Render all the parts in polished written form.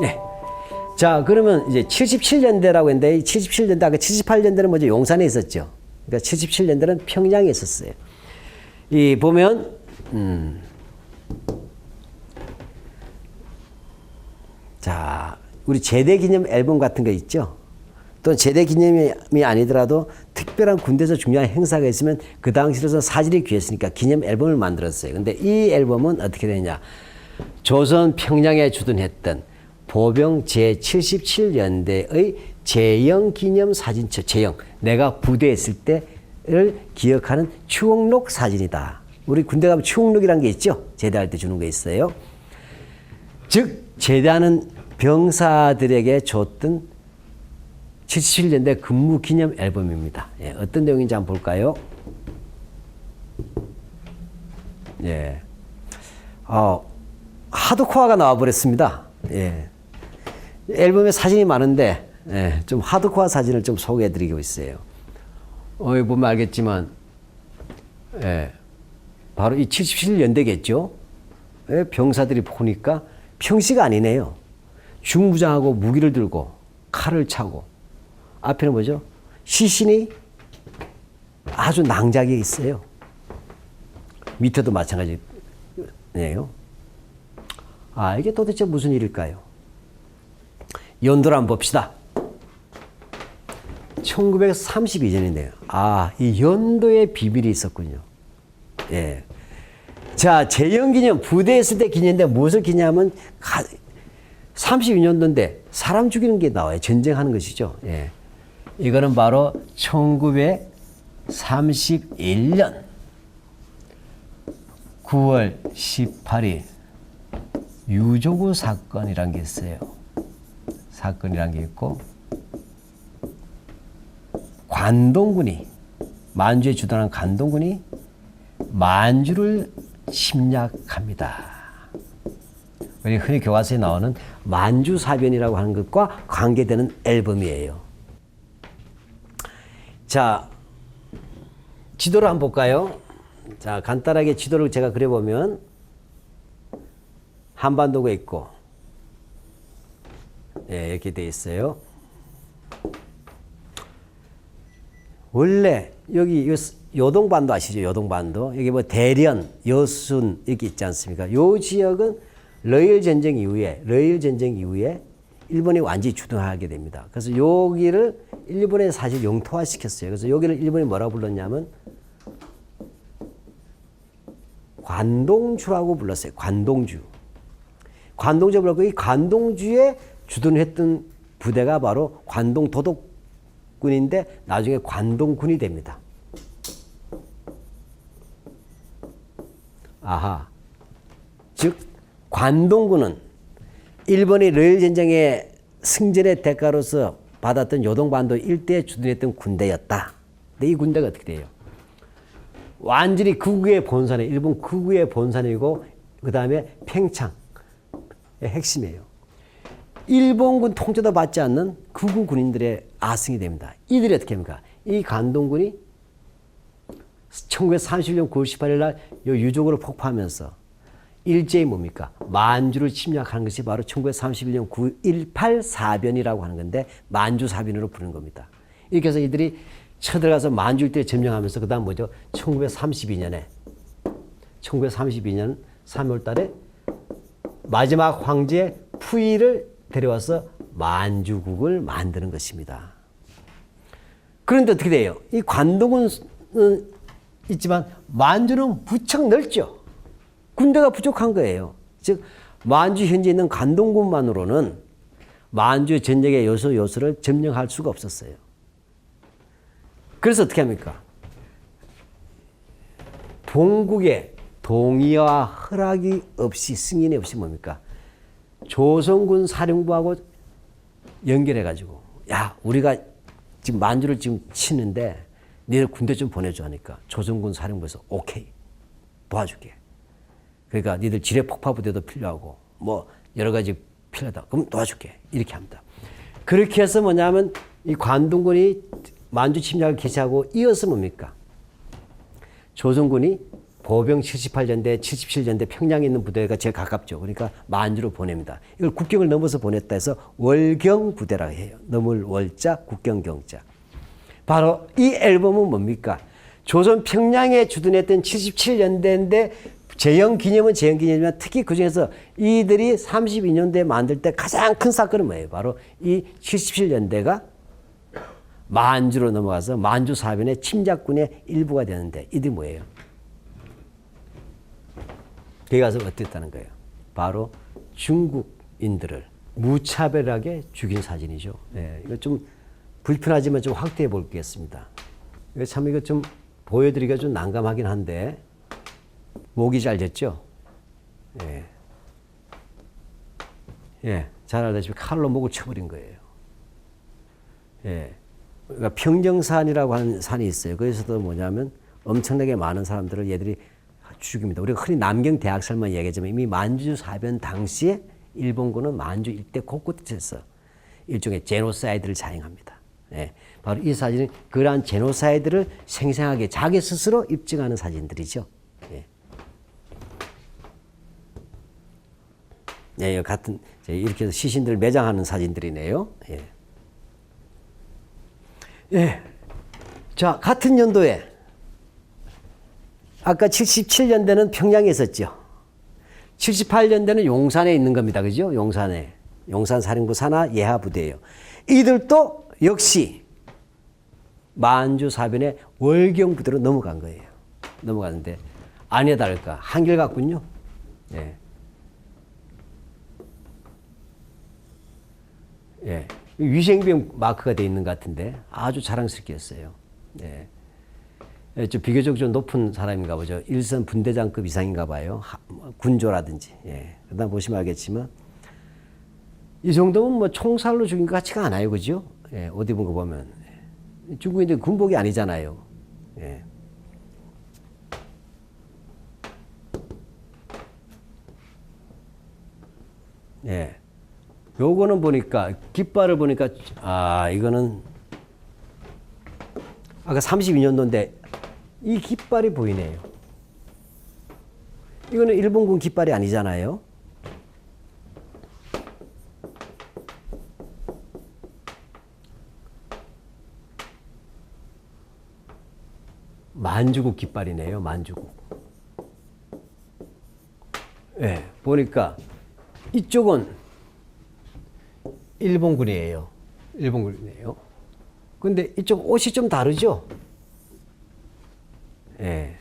네. 자, 그러면 이제 77년대라고 했는데, 77년대, 아까 78년대는 먼저 용산에 있었죠. 그러니까 77년대는 평양에 있었어요. 이 보면, 자, 우리 제대 기념 앨범 같은 거 있죠? 또 제대 기념이 아니더라도 특별한 군대에서 중요한 행사가 있으면 그 당시로서 사진이 귀했으니까 기념 앨범을 만들었어요. 근데 이 앨범은 어떻게 되냐? 조선 평양에 주둔했던 보병 제77년대의 제영 기념 사진첩, 제영. 내가 부대에 있을 때를 기억하는 추억록 사진이다. 우리 군대 가면 추억록이라는 게 있죠? 제대할 때 주는 게 있어요. 즉, 제대하는 병사들에게 줬던 77년대 근무 기념 앨범입니다. 예, 어떤 내용인지 한번 볼까요? 예. 하드코어가 나와버렸습니다. 예. 앨범에 사진이 많은데, 예, 좀 하드코어 사진을 좀 소개해드리고 있어요. 여기 보면 알겠지만, 예, 바로 이 77년대겠죠? 예, 병사들이 보니까 평시가 아니네요. 중무장하고 무기를 들고, 칼을 차고, 앞에는 뭐죠? 시신이 아주 낭자하게 있어요. 밑에도 마찬가지네요. 아, 이게 도대체 무슨 일일까요? 연도를 한번 봅시다. 1932년이네요. 아, 이 연도에 비밀이 있었군요. 예. 자, 제영기념, 부대에 있을 때 기념인데 무엇을 기념하면 32년도인데 사람 죽이는 게 나와요. 전쟁하는 것이죠. 예. 이거는 바로 1931년 9월 18일 유조구 사건이란 게 있어요. 사건이란 게 있고, 관동군이, 만주에 주둔한 관동군이 만주를 침략합니다. 우리 흔히 교과서에 나오는 만주사변이라고 하는 것과 관계되는 앨범이에요. 자, 지도를 한번 볼까요? 자, 간단하게 지도를 제가 그려보면 한반도가 있고, 예, 이렇게 돼 있어요. 원래 여기 요동반도 아시죠? 요동반도. 여기 뭐 대련, 여순 이렇게 있지 않습니까? 요 지역은 러일 전쟁 이후에 일본이 완전히 주둔하게 됩니다. 그래서 여기를 일본에 사실 영토화 시켰어요. 그래서 여기를 일본이 뭐라고 불렀냐면 관동주라고 불렀어요. 관동주. 관동주 불렀고, 이 관동주에 주둔했던 부대가 바로 관동도독군인데 나중에 관동군이 됩니다. 아하. 즉, 관동군은 일본이 러일 전쟁의 승전의 대가로서 받았던 요동반도 일대에 주둔했던 군대였다. 근데 이 군대가 어떻게 돼요? 완전히 극우의 본산에, 일본 극우의 본산이고, 그 다음에 팽창의 핵심이에요. 일본군 통제도 받지 않는 극우 군인들의 아승이 됩니다. 이들이 어떻게 합니까? 이 관동군이 1931년 9월 18일 날 유족으로 폭파하면서 일제히 뭡니까? 만주를 침략하는 것이 바로 1931년 9.18 사변이라고 하는 건데, 만주 사변으로 부르는 겁니다. 이렇게 해서 이들이 쳐들어가서 만주 일대를 점령하면서 그 다음 뭐죠? 1932년 3월 달에 마지막 황제 푸이를 데려와서 만주국을 만드는 것입니다. 그런데 어떻게 돼요? 이 관동은 있지만 만주는 무척 넓죠. 군대가 부족한 거예요. 즉, 만주 현재 있는 관동군만으로는 만주 전역의 요소를 점령할 수가 없었어요. 그래서 어떻게 합니까? 동국의 동의와 허락이 없이, 승인이 없이 뭡니까? 조선군 사령부하고 연결해가지고, 야, 우리가 지금 만주를 지금 치는데 니들 군대 좀 보내줘 하니까 조선군 사령부에서 오케이, 도와줄게. 그러니까 니들 지뢰 폭파 부대도 필요하고 뭐 여러 가지 필요하다. 그럼 도와줄게. 이렇게 합니다. 그렇게 해서 뭐냐면 이 관동군이 만주 침략을 개시하고 이어서 뭡니까? 조선군이 보병 78년대, 77년대 평양에 있는 부대가 제일 가깝죠. 그러니까 만주로 보냅니다. 이걸 국경을 넘어서 보냈다 해서 월경 부대라고 해요. 넘을 월자, 국경 경자. 바로 이 앨범은 뭡니까? 조선 평양에 주둔했던 77년대인데 재영 기념은 재영 기념이지만 특히 그중에서 이들이 32년대에 만들 때 가장 큰 사건은 뭐예요? 바로 이 77년대가 만주로 넘어가서 만주 사변의 침략군의 일부가 되는데 이들이 뭐예요? 거기 가서 어땠다는 거예요? 바로 중국인들을 무차별하게 죽인 사진이죠. 네, 이거 좀 불편하지만 좀 확대해 보겠습니다. 이거 참 이거 좀 보여드리기가 좀 난감하긴 한데 목이 잘 됐죠? 예. 예, 잘 알다시피 칼로 목을 쳐버린 거예요. 예. 그러니까 평정산이라고 하는 산이 있어요. 거기서도 뭐냐면 엄청나게 많은 사람들을 얘들이 죽입니다. 우리가 흔히 남경대학살만 얘기하지만 이미 만주 사변 당시에 일본군은 만주 일대 곳곳에서 일종의 제노사이드를 자행합니다. 예. 바로 이 사진은 그러한 제노사이드를 생생하게 자기 스스로 입증하는 사진들이죠. 예. 예, 같은 이렇게 해서 시신들을 매장하는 사진들이네요. 예. 예. 자, 같은 연도에 아까 77년대는 평양에 있었죠. 78년대는 용산에 있는 겁니다. 그죠? 용산에. 용산 사령부 산하 예하 부대예요. 이들도 역시 만주 사변의 월경 부대로 넘어간 거예요. 넘어가는데 아니나 다를까 한결같군요. 예. 예. 위생병 마크가 되어 있는 것 같은데 아주 자랑스럽게 했어요. 예. 예, 좀 비교적 좀 높은 사람인가 보죠. 일선 분대장급 이상인가 봐요. 군조라든지. 예. 그다음 보시면 알겠지만 이 정도면 뭐 총살로 죽인 것 같지가 않아요. 그죠? 예. 옷 입은 거 보면. 중국인들 군복이 아니잖아요. 예. 예. 요거는 보니까 깃발을 보니까 이거는 아까 32년도인데 이 깃발이 보이네요. 이거는 일본군 깃발이 아니잖아요. 만주국 깃발이네요. 만주국. 예, 보니까 이쪽은 일본군이에요. 일본군이에요. 근데 이쪽 옷이 좀 다르죠? 예.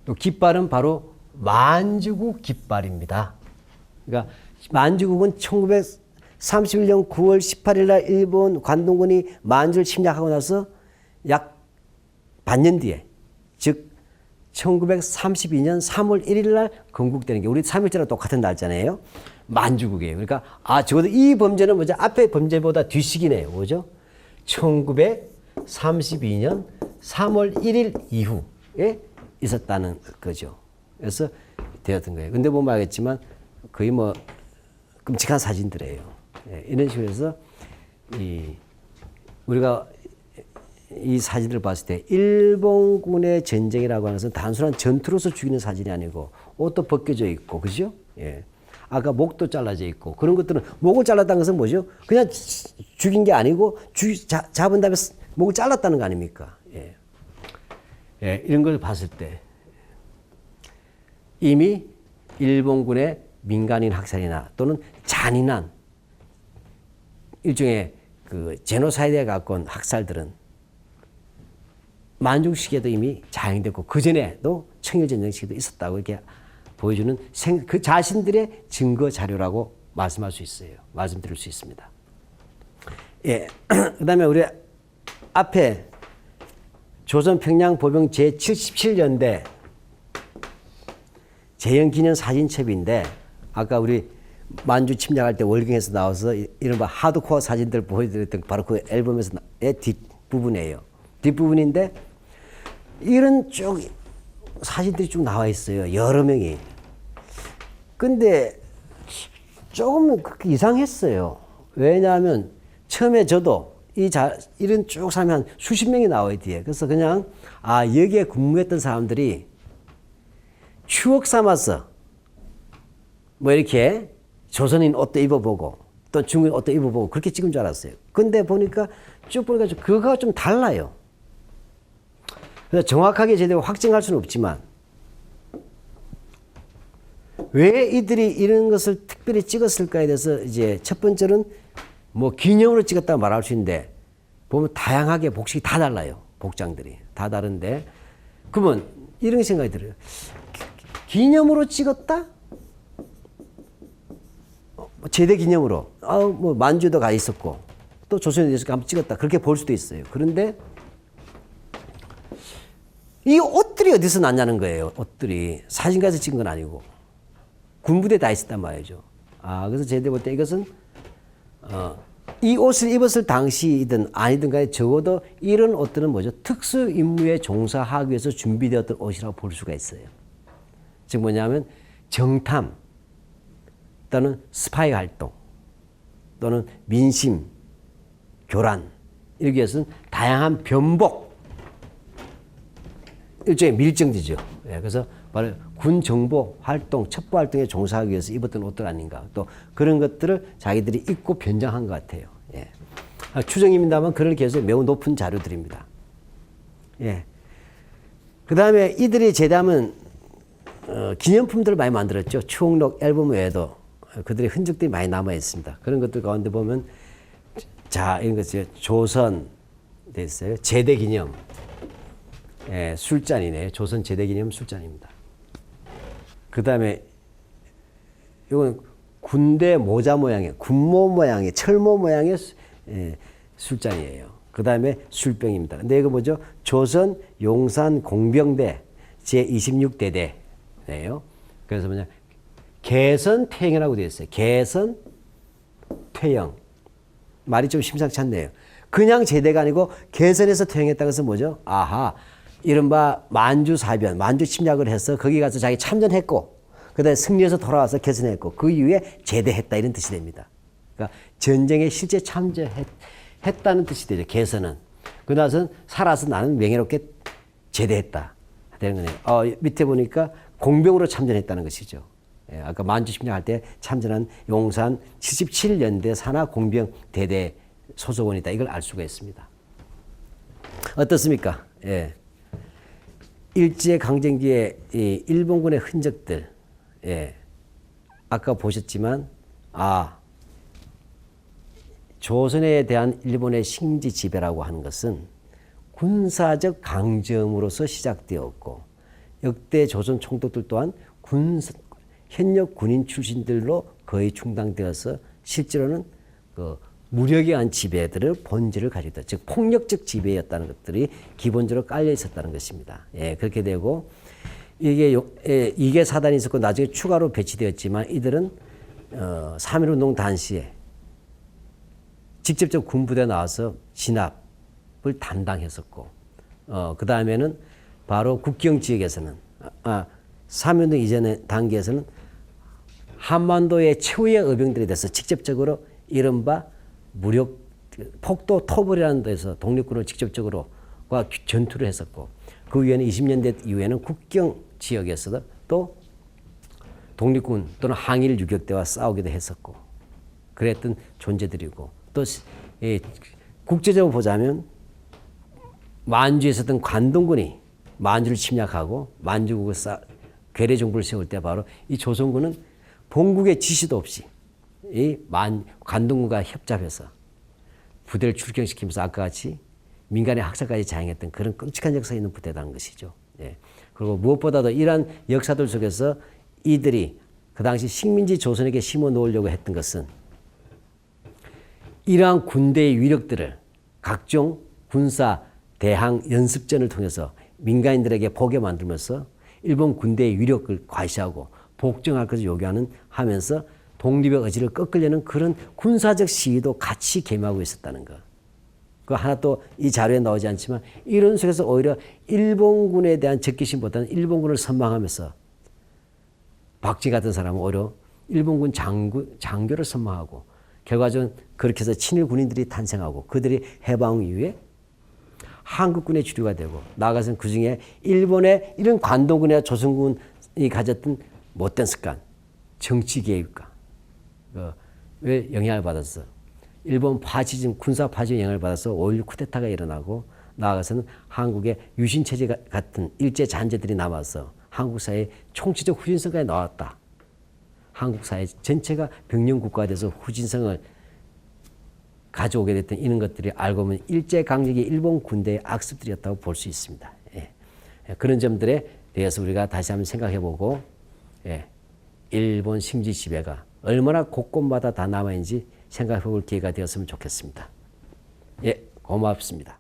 또 깃발은 바로 만주국 깃발입니다. 그러니까 만주국은 1931년 9월 18일 날 일본 관동군이 만주를 침략하고 나서 약 반년 뒤에, 즉 1932년 3월 1일 날 건국되는 게 우리 3일째랑 똑같은 날짜네요. 만주국이에요. 그러니까 적어도 이 범죄는 뭐죠? 앞에 범죄보다 뒤식이네요. 뭐죠? 1932년 3월 1일 이후에 있었다는 거죠. 그래서 되었던 거예요. 근데 보면 알겠지만 거의 뭐 끔찍한 사진들이에요. 예, 이런 식으로 해서 우리가 이 사진을 봤을 때 일본군의 전쟁이라고 하는 것은 단순한 전투로서 죽이는 사진이 아니고 옷도 벗겨져 있고, 그죠? 예. 아까 목도 잘라져 있고 그런 것들은 목을 잘랐다는 것은 뭐죠? 그냥 죽인 게 아니고 잡은 다음에 목을 잘랐다는 거 아닙니까? 예. 예, 이런 걸 봤을 때 이미 일본군의 민간인 학살이나 또는 잔인한 일종의 그 제노사이드에 가까운 학살들은 만주국 시기에도 이미 자행됐고 그 전에도 청일전쟁 시기도 있었다고 이렇게 보여주는 그 자신들의 증거 자료라고 말씀할 수 있어요. 말씀드릴 수 있습니다. 예. 그 다음에 우리 앞에 조선 평양 보병 제77년대 재영기념 사진첩인데 아까 우리 만주 침략할 때 월경에서 나와서 이른바 하드코어 사진들 보여드렸던 바로 그 앨범에서의 뒷부분이에요. 뒷부분인데 이런 쭉 사진들이 쭉 나와 있어요. 여러 명이. 근데 조금 이상했어요. 왜냐하면 처음에 저도 이런 쭉 사람이 한 수십 명이 나와요, 뒤에. 그래서 그냥, 여기에 근무했던 사람들이 추억 삼아서 뭐 이렇게 조선인 옷도 입어보고 또 중국인 옷도 입어보고 그렇게 찍은 줄 알았어요. 근데 보니까 쭉 보니까 그거가 좀 달라요. 그래서 정확하게 제대로 확증할 수는 없지만 왜 이들이 이런 것을 특별히 찍었을까에 대해서 이제 첫 번째는 뭐 기념으로 찍었다고 말할 수 있는데 보면 다양하게 복식이 다 달라요. 복장들이 다 다른데 그러면 이런 생각이 들어요. 기념으로 찍었다? 제대 기념으로 뭐 만주도 가 있었고 또 조선에 대해서 한번 찍었다 그렇게 볼 수도 있어요. 그런데 이 옷들이 어디서 났냐는 거예요. 옷들이 사진가에서 찍은 건 아니고 군부대에 다 있었단 말이죠. 그래서 제대 볼 때 이것은 이 옷을 입었을 당시이든 아니든 간에 적어도 이런 옷들은 뭐죠? 특수 임무에 종사하기 위해서 준비되었던 옷이라고 볼 수가 있어요. 즉 뭐냐면 정탐 또는 스파이 활동 또는 민심, 교란 이렇게 위해서는 다양한 변복 일종의 밀정지죠. 그래서 바로 군 정보 활동, 첩보 활동에 종사하기 위해서 입었던 옷들 아닌가. 또 그런 것들을 자기들이 입고 변장한 것 같아요. 추정입니다만 그럴 계속 매우 높은 자료들입니다. 그 다음에 이들이 제대하면 기념품들을 많이 만들었죠. 추억록 앨범 외에도 그들의 흔적들이 많이 남아 있습니다. 그런 것들 가운데 보면 이런 것이 조선 돼 있어요. 제대 기념. 술잔이네요. 조선 제대 기념 술잔입니다. 그 다음에 이건 군대 모자 모양의 군모 모양의 철모 모양의 술잔이에요. 그 다음에 술병입니다. 근데 이거 뭐죠? 조선 용산 공병대 제26대대예요. 그래서 뭐냐 개선 퇴영이라고 되어 있어요. 개선 퇴영 말이 좀 심상치 않네요. 그냥 제대가 아니고 개선해서 퇴영했다고 해서 뭐죠? 이른바 만주 사변, 만주 침략을 해서 거기 가서 자기 참전했고 그다음에 승리해서 돌아와서 개선했고 그 이후에 제대했다 이런 뜻이 됩니다. 그러니까 전쟁에 실제 참전했다는 뜻이 되죠. 개선은. 그나서는 살아서 나는 명예롭게 제대했다 되는 거네요. 밑에 보니까 공병으로 참전했다는 것이죠. 아까 만주 침략할 때 참전한 용산 77년대 산하 공병 대대 소속원이다. 이걸 알 수가 있습니다. 어떻습니까? 일제 강점기에 이 일본군의 흔적들, 아까 보셨지만, 조선에 대한 일본의 식민지 지배라고 하는 것은 군사적 강점으로서 시작되었고, 역대 조선 총독들 또한 현역 군인 출신들로 거의 충당되어서 실제로는 그 무력에 의한 지배들을 본질을 가지고 있다. 즉 폭력적 지배였다는 것들이 기본적으로 깔려 있었다는 것입니다. 그렇게 되고 이게 사단이 있었고 나중에 추가로 배치되었지만 이들은 3.1운동 당시에 직접적 군부대에 나와서 진압을 담당했었고 그 다음에는 바로 국경 지역에서는 3.1운동 이전의 단계에서는 한반도의 최후의 의병들에 대해서 직접적으로 이른바 무력 폭도 토벌이라는 데서 독립군을 직접적으로 전투를 했었고 그 이후에는 20년대 이후에는 국경 지역에서도 또 독립군 또는 항일 유격대와 싸우기도 했었고 그랬던 존재들이고 또 국제적으로 보자면 만주에 있었던 관동군이 만주를 침략하고 만주국을 괴뢰 정부를 세울 때 바로 이 조선군은 본국의 지시도 없이 이 관동군과 협잡해서 부대를 출경시키면서 아까 같이 민간의 학살까지 자행했던 그런 끔찍한 역사가 있는 부대라는 것이죠. 그리고 무엇보다도 이러한 역사들 속에서 이들이 그 당시 식민지 조선에게 심어 놓으려고 했던 것은 이러한 군대의 위력들을 각종 군사 대항 연습전을 통해서 민간인들에게 보게 만들면서 일본 군대의 위력을 과시하고 복종할 것을 요구하는 하면서 독립의 의지를 꺾으려는 그런 군사적 시위도 같이 겸하고 있었다는 것. 그 하나 또 이 자료에 나오지 않지만 이런 속에서 오히려 일본군에 대한 적개심보다는 일본군을 선망하면서 박쥐 같은 사람은 오히려 일본군 장교를 선망하고 결과적으로 그렇게 해서 친일 군인들이 탄생하고 그들이 해방 이후에 한국군의 주류가 되고 나아가서는 그중에 일본의 이런 관동군이나 조선군이 가졌던 못된 습관, 정치 개입과 왜 영향을 받았어? 일본 파시즘, 군사 파시즘 영향을 받아서 5.16 쿠데타가 일어나고 나아가서는 한국의 유신체제 같은 일제 잔재들이 남아서 한국 사회의 총체적 후진성까지 나왔다. 한국 사회 전체가 병영 국가가 돼서 후진성을 가져오게 됐던 이런 것들이 알고 보면 일제강점기 일본 군대의 악습들이었다고 볼 수 있습니다. 예. 그런 점들에 대해서 우리가 다시 한번 생각해보고 일본 식민지 지배가 얼마나 곳곳마다 다 남아있는지 생각해볼 기회가 되었으면 좋겠습니다. 예, 고맙습니다.